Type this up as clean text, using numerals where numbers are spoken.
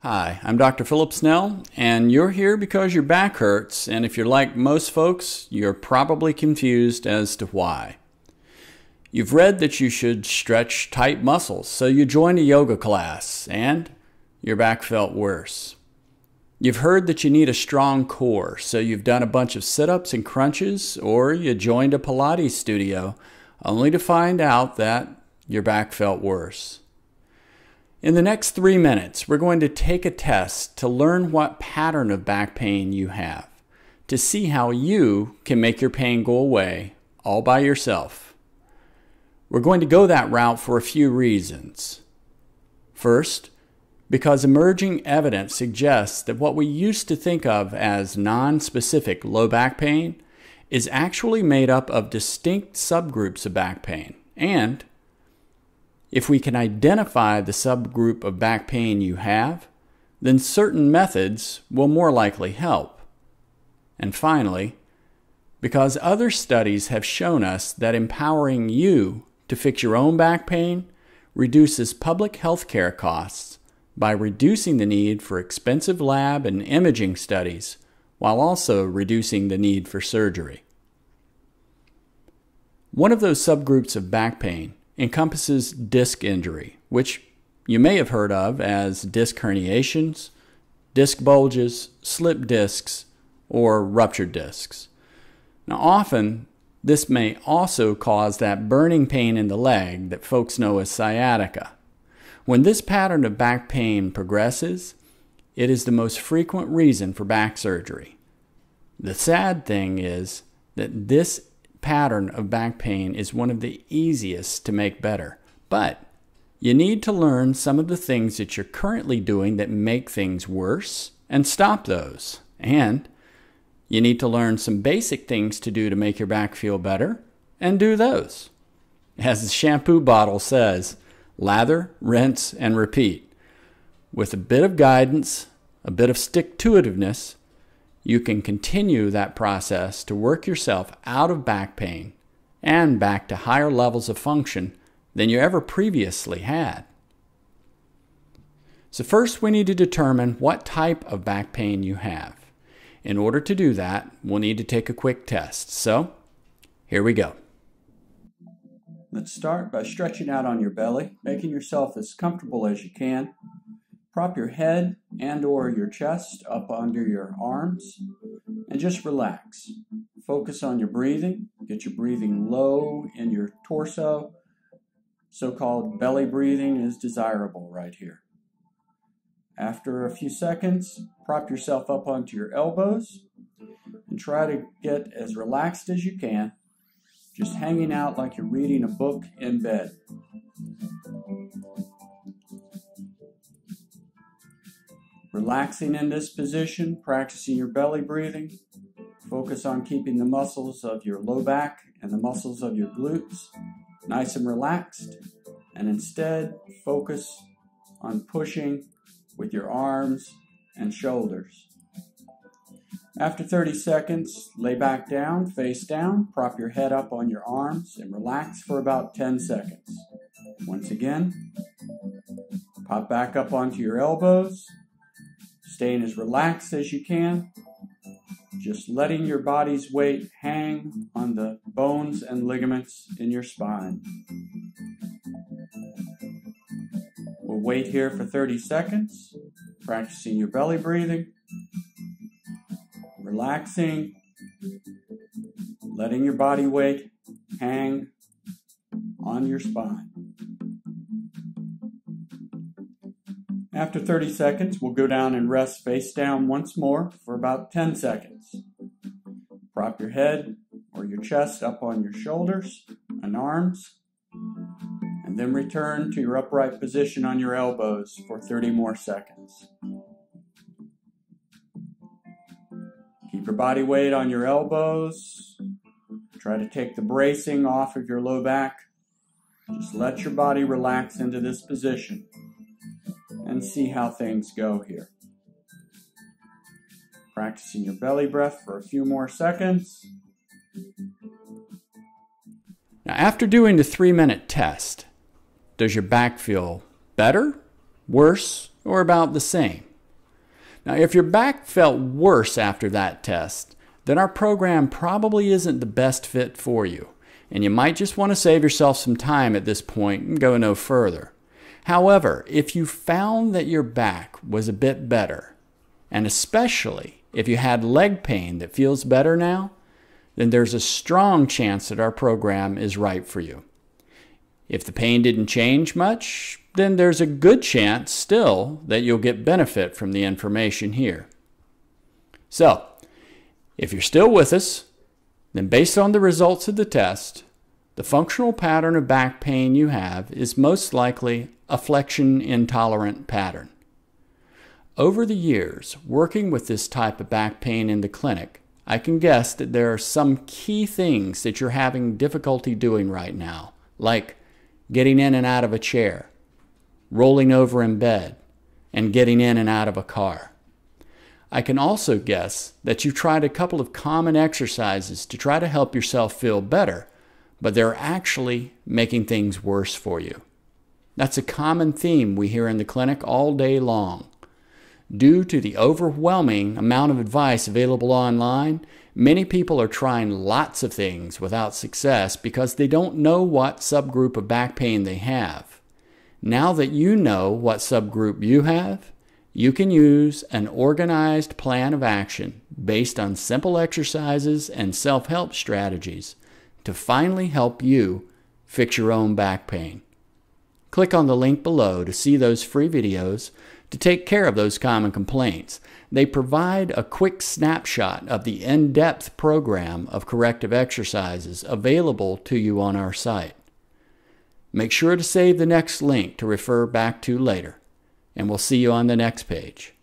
Hi, I'm Dr. Phillip Snell, and you're here because your back hurts, and if you're like most folks, you're probably confused as to why. You've read that you should stretch tight muscles, so you joined a yoga class, and your back felt worse. You've heard that you need a strong core, so you've done a bunch of sit-ups and crunches, or you joined a Pilates studio, only to find out that your back felt worse. In the next 3 minutes, we're going to take a test to learn what pattern of back pain you have, to see how you can make your pain go away all by yourself. We're going to go that route for a few reasons. First, because emerging evidence suggests that what we used to think of as non-specific low back pain is actually made up of distinct subgroups of back pain, and if we can identify the subgroup of back pain you have, then certain methods will more likely help. And finally, because other studies have shown us that empowering you to fix your own back pain reduces public health care costs by reducing the need for expensive lab and imaging studies, while also reducing the need for surgery. One of those subgroups of back pain encompasses disc injury, which you may have heard of as disc herniations, disc bulges, slip discs, or ruptured discs. Now, often, this may also cause that burning pain in the leg that folks know as sciatica. When this pattern of back pain progresses, it is the most frequent reason for back surgery. The sad thing is that this pattern of back pain is one of the easiest to make better, but you need to learn some of the things that you're currently doing that make things worse and stop those. And you need to learn some basic things to do to make your back feel better and do those. As the shampoo bottle says, lather, rinse, and repeat. With a bit of guidance, a bit of stick-to-itiveness, you can continue that process to work yourself out of back pain and back to higher levels of function than you ever previously had. So first we need to determine what type of back pain you have. In order to do that, we'll need to take a quick test. So here we go. Let's start by stretching out on your belly, making yourself as comfortable as you can. Prop your head and or your chest up under your arms and just relax. Focus on your breathing. Get your breathing low in your torso. So-called belly breathing is desirable right here. After a few seconds, prop yourself up onto your elbows and try to get as relaxed as you can, just hanging out like you're reading a book in bed. Relaxing in this position, practicing your belly breathing. Focus on keeping the muscles of your low back and the muscles of your glutes nice and relaxed, and instead focus on pushing with your arms and shoulders. After 30 seconds, lay back down, face down, prop your head up on your arms, and relax for about 10 seconds. Once again, pop back up onto your elbows, staying as relaxed as you can, just letting your body's weight hang on the bones and ligaments in your spine. We'll wait here for 30 seconds, practicing your belly breathing, relaxing, letting your body weight hang on your spine. After 30 seconds, we'll go down and rest face down once more for about 10 seconds. Prop your head or your chest up on your shoulders and arms, and then return to your upright position on your elbows for 30 more seconds. Keep your body weight on your elbows. Try to take the bracing off of your low back. Just let your body relax into this position and see how things go here. Practicing your belly breath for a few more seconds. Now, after doing the 3-minute test, does your back feel better, worse, or about the same? Now, if your back felt worse after that test, then our program probably isn't the best fit for you, and you might just want to save yourself some time at this point and go no further. However, if you found that your back was a bit better, and especially if you had leg pain that feels better now, then there's a strong chance that our program is right for you. If the pain didn't change much, then there's a good chance still that you'll get benefit from the information here. So, if you're still with us, then based on the results of the test, the functional pattern of back pain you have is most likely a flexion-intolerant pattern. Over the years, working with this type of back pain in the clinic, I can guess that there are some key things that you're having difficulty doing right now, like getting in and out of a chair, rolling over in bed, and getting in and out of a car. I can also guess that you've tried a couple of common exercises to try to help yourself feel better, but they're actually making things worse for you. That's a common theme we hear in the clinic all day long. Due to the overwhelming amount of advice available online, many people are trying lots of things without success because they don't know what subgroup of back pain they have. Now that you know what subgroup you have, you can use an organized plan of action based on simple exercises and self-help strategies to finally help you fix your own back pain. Click on the link below to see those free videos to take care of those common complaints. They provide a quick snapshot of the in-depth program of corrective exercises available to you on our site. Make sure to save the next link to refer back to later, and we'll see you on the next page.